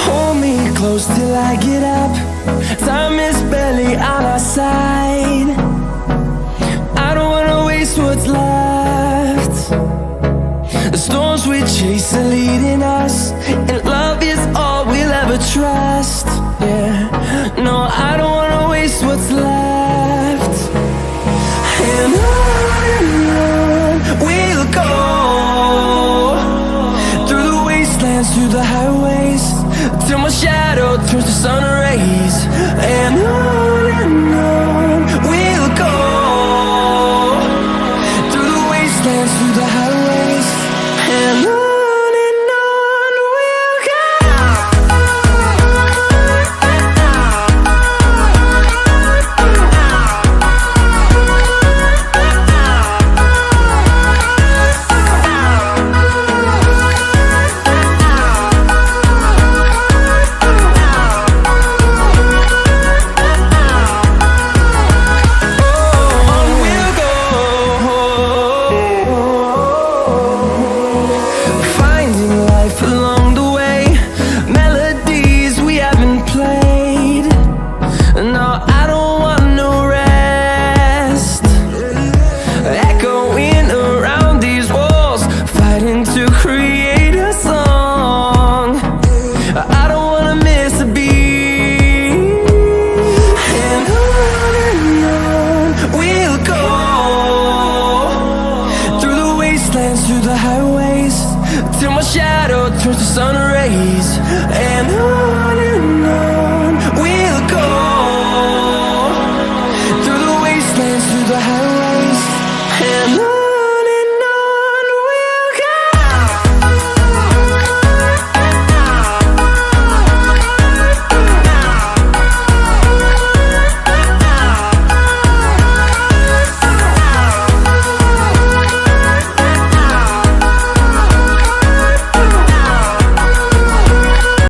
Hold me close till I get up. Time is barely on our side. I don't wanna waste what's left. The storms we chase are leading us, and love is all we'll ever trust. Yeah, no, I don't wanna waste what's left. And on we'll go, through the wastelands, through the highways, till my shadow turns to sun rays. And on we'll go, through the wastelands, through the highways, and on we'll go. To create a song, I don't wanna miss a beat. And on we'll go, through the wastelands, through the highways, till my shadow turns to sun rays. And on